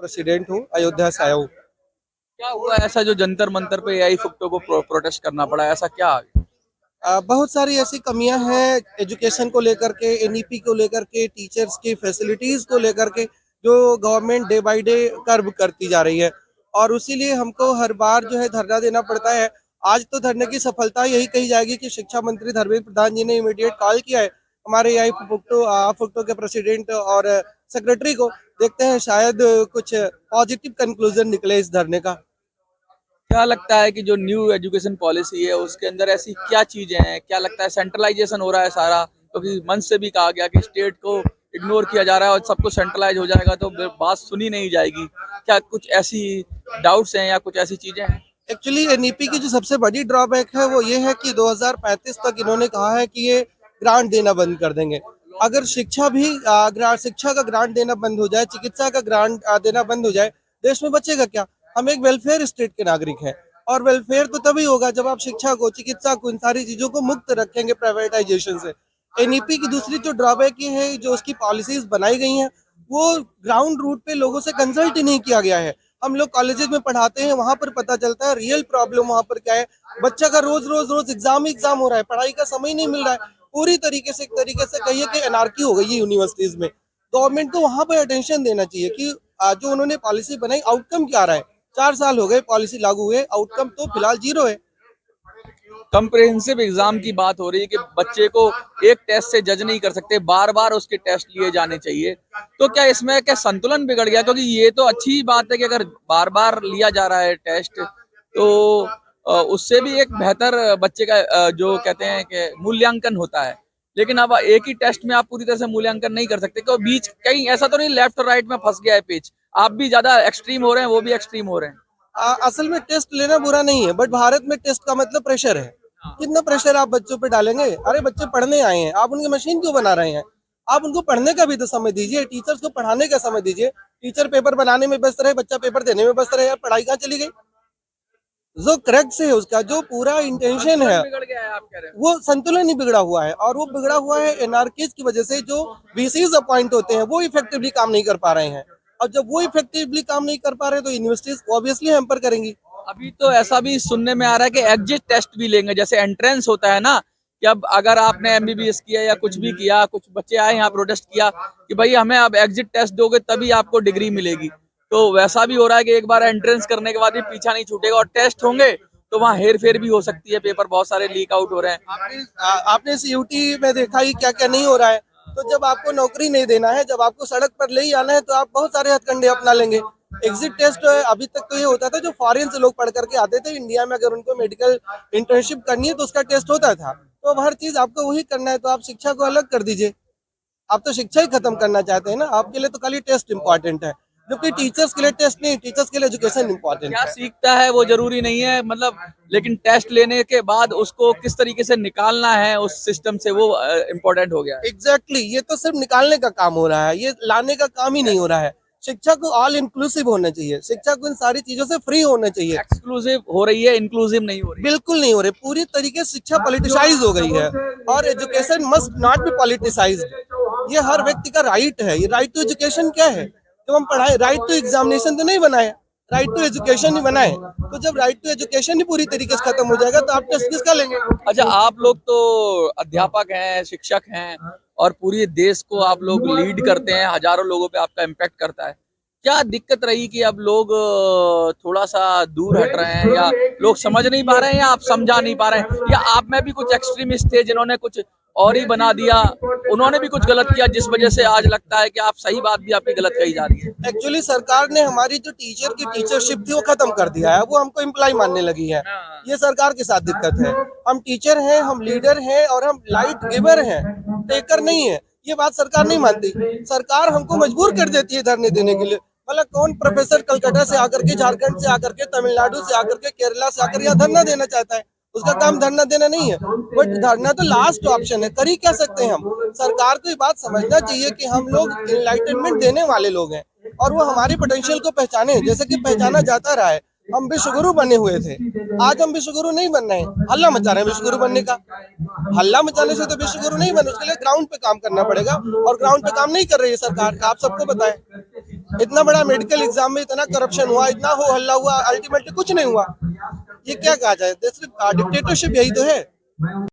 President हूँ, अयोध्या से आया हूँ। क्या हुआ ऐसा जो जंतर मंतर पे एआई फुक्टो को प्रोटेस्ट करना पड़ा, ऐसा क्या आ गया? बहुत सारी ऐसी कमियां हैं एजुकेशन को लेकर के, एनईपी को लेकर के, टीचर्स की फैसिलिटीज को लेकर के, जो government day by day curve करती जा रही है। और इसीलिए हमको हर बार जो है धरना देना पड़ता है। आज तो धरने की सफलता यही कही जाएगी कि शिक्षा मंत्री धर्मेंद्र प्रधान जी ने इमीडिएट कॉल किया है हमारे आई फुक्टो के प्रेसिडेंट और सेक्रेटरी को। देखते हैं शायद कुछ पॉजिटिव कंक्लूजन निकले इस धरने का। क्या लगता है कि जो न्यू एजुकेशन पॉलिसी है उसके अंदर ऐसी क्या चीजें हैं? क्या लगता है सेंट्रलाइजेशन हो रहा है सारा? क्योंकि मंच से भी कहा गया कि स्टेट को इग्नोर किया जा रहा है और सब कुछ सेंट्रलाइज हो जाएगा तो बात सुनी नहीं जाएगी। क्या कुछ ऐसी डाउट्स हैं या कुछ ऐसी चीजें हैं? एक्चुअली एनईपी की जो सबसे बड़ी ड्रॉबैक है वो ये है कि 2035 तक इन्होंने कहा है कि ये ग्रांट देना बंद कर देंगे। अगर शिक्षा भी शिक्षा का ग्रांट देना बंद हो जाए, चिकित्सा का ग्रांट देना बंद हो जाए, देश में बचेगा क्या? हम एक वेलफेयर स्टेट के नागरिक हैं और वेलफेयर तो तभी होगा जब आप शिक्षा को, चिकित्सा को, इन सारी चीजों को मुक्त रखेंगे प्राइवेटाइजेशन से। एनईपी की दूसरी जो ड्रॉबैक ये है, जो उसकी पॉलिसीज बनाई गई हैं वो ग्राउंड रूट पे लोगों से कंसल्ट ही नहीं किया गया है। हम लोग कॉलेजेस में पढ़ाते हैं, वहां पर पता चलता है रियल प्रॉब्लम वहां पर क्या है। बच्चा का रोज रोज रोज एग्जाम ही एग्जाम हो रहा है, पढ़ाई का समय नहीं मिल रहा है। पूरी तरीके से, एक तरीके से कहिए कि एनार्की हो गई है यूनिवर्सिटीज में। गवर्नमेंट को वहां पर अटेंशन देना चाहिए कि जो उन्होंने पॉलिसी बनाई, आउटकम क्या रहा है। 4 साल हो गए पॉलिसी लागू हुए, आउटकम तो फिलहाल जीरो है। कंप्रिहेंसिव एग्जाम की बात हो रही है कि बच्चे को एक टेस्ट से जज नहीं कर सकते, बार बार उसके टेस्ट लिए जाने चाहिए। तो क्या इसमें क्या संतुलन बिगड़ गया? क्योंकि ये तो अच्छी बात है कि अगर बार बार लिया जा रहा है टेस्ट तो उससे भी एक बेहतर बच्चे का जो कहते हैं कि मूल्यांकन होता है। लेकिन अब एक ही टेस्ट में आप पूरी तरह से मूल्यांकन नहीं कर सकते, क्योंकि बीच कहीं ऐसा तो नहीं लेफ्ट और राइट में फंस गया है पेज। आप भी ज्यादा एक्सट्रीम हो रहे हैं, वो भी एक्सट्रीम हो रहे हैं। असल में टेस्ट लेना बुरा नहीं है, बट भारत में टेस्ट का मतलब प्रेशर है। कितना प्रेशर आप बच्चों पे डालेंगे? अरे बच्चे पढ़ने आए हैं, आप उनकी मशीन क्यों बना रहे हैं? आप उनको पढ़ने का भी तो समय दीजिए, टीचर्स को पढ़ाने का समय दीजिए। टीचर पेपर बनाने में व्यस्त रहे, बच्चा पेपर देने में व्यस्त रहे, यार पढ़ाई कहाँ चली गई? जो करेक्ट से है, उसका जो पूरा इंटेंशन है बिगड़ गया है आप कह रहे हैं। वो संतुलन ही बिगड़ा हुआ है। और वो बिगड़ा हुआ है एनआरकीज की वजह से। जो वीसीज अपॉइंट होते हैं वो इफेक्टिवली काम नहीं कर पा रहे हैं, और जब वो इफेक्टिवली काम नहीं कर पा रहे हैं तो यूनिवर्सिटीज ऑब्वियसली हैम्पर करेंगी। अभी तो ऐसा भी सुनने में आ रहा है कि एग्जिट टेस्ट भी लेंगे, जैसे एंट्रेंस होता है ना कि अब अगर आपने एमबीबीएस किया या कुछ भी किया, कुछ बच्चे आए यहाँ प्रोटेस्ट किया कि भाई हमें अब एग्जिट टेस्ट दोगे तभी आपको डिग्री मिलेगी। तो वैसा भी हो रहा है कि एक बार एंट्रेंस करने के बाद भी पीछा नहीं छूटेगा और टेस्ट होंगे तो वहाँ हेर फेर भी हो सकती है, पेपर बहुत सारे लीक आउट हो रहे हैं। आपने सीयूटी में देखा ही क्या क्या नहीं हो रहा है। तो जब आपको नौकरी नहीं देना है, जब आपको सड़क पर ले ही आना है, तो आप बहुत सारे हथकंडे अपना लेंगे। एग्जिट टेस्ट अभी तक तो ये होता था, जो फॉरेन से लोग पढ़ करके आते थे इंडिया में, अगर उनको मेडिकल इंटर्नशिप करनी है तो उसका टेस्ट होता था। तो अब हर चीज आपको वही करना है, तो आप शिक्षा को अलग कर दीजिए। आप तो शिक्षा ही खत्म करना चाहते हैं ना, आपके लिए तो खाली टेस्ट इंपॉर्टेंट है, जबकि टीचर्स के लिए टेस्ट नहीं, टीचर्स के लिए एजुकेशन इंपॉर्टेंट क्या है। सीखता है वो जरूरी नहीं है मतलब, लेकिन टेस्ट लेने के बाद उसको किस तरीके से निकालना है उस सिस्टम से वो इम्पोर्टेंट हो गया है। एग्जैक्टली ये तो सिर्फ निकालने का काम हो रहा है, ये लाने का काम ही नहीं हो रहा है। शिक्षा को ऑल इंक्लूसिव होना चाहिए, शिक्षा को इन सारी चीजों से फ्री होना चाहिए। एक्सक्लूसिव हो रही है, इंक्लूसिव नहीं हो रही। बिल्कुल नहीं हो रही, पूरी तरीके से शिक्षा पॉलिटिसाइज हो गई है। और education must not be politicised. ये हर व्यक्ति का राइट है। ये राइट टू एजुकेशन क्या है? जब हम पढ़ाए, राइट टू एग्जामिनेशन तो नहीं बनाए, राइट टू एजुकेशन ही बनाए। तो जब राइट टू एजुकेशन ही पूरी तरीके से खत्म हो जाएगा तो आप टेस्ट किसका लेंगे? अच्छा, आप लोग तो अध्यापक हैं, शिक्षक हैं और पूरे देश को आप लोग लीड करते हैं, हजारों लोगों पे आपका इम्पैक्ट करता है। क्या दिक्कत रही कि अब लोग थोड़ा सा दूर हट रहे हैं, या लोग समझ नहीं पा रहे हैं, या आप समझा नहीं पा रहे हैं, या आप में भी कुछ एक्सट्रीमिस्ट थे जिन्होंने कुछ और ही बना दिया, उन्होंने भी कुछ गलत किया जिस वजह से आज लगता है कि आप सही बात भी आपकी गलत कही जा रही है? एक्चुअली सरकार ने हमारी जो टीचर की टीचरशिप थी वो खत्म कर दिया है, वो हमको एम्प्लॉय मानने लगी है। ये सरकार के साथ दिक्कत है। हम टीचर हैं, हम लीडर हैं और हम लाइट गिवर हैं, टेकर नहीं है। ये बात सरकार नहीं मानती। सरकार हमको मजबूर कर देती है धरने देने के लिए। मतलब कौन प्रोफेसर कलकत्ता से आकर के, झारखंड से आकर के, तमिलनाडु से आकर के, केरला से आकर यहाँ धरना देना चाहता है? उसका काम धरना देना नहीं है। बट धरना तो लास्ट ऑप्शन है, कर ही क्या सकते हैं हम? सरकार को ये बात समझना चाहिए कि हम लोग इनलाइटनमेंट देने वाले लोग हैं और वो हमारे पोटेंशियल को पहचाने, जैसे कि पहचाना जाता रहा है। हम विश्वगुरु बने हुए थे, आज हम विश्वगुरु नहीं बन रहे हैं, हल्ला मचा रहे हैं विश्वगुरु बनने का। हल्ला मचाने से तो विश्वगुरु नहीं बने, उसके लिए ग्राउंड पे काम करना पड़ेगा और ग्राउंड पे काम नहीं कर रही है सरकार, आप सबको बताएं। इतना बड़ा मेडिकल एग्जाम में इतना करप्शन हुआ, इतना हो हल्ला हुआ, अल्टीमेटली कुछ नहीं हुआ। ये क्या कहा जाए, डिक्टेटरशिप यही तो है।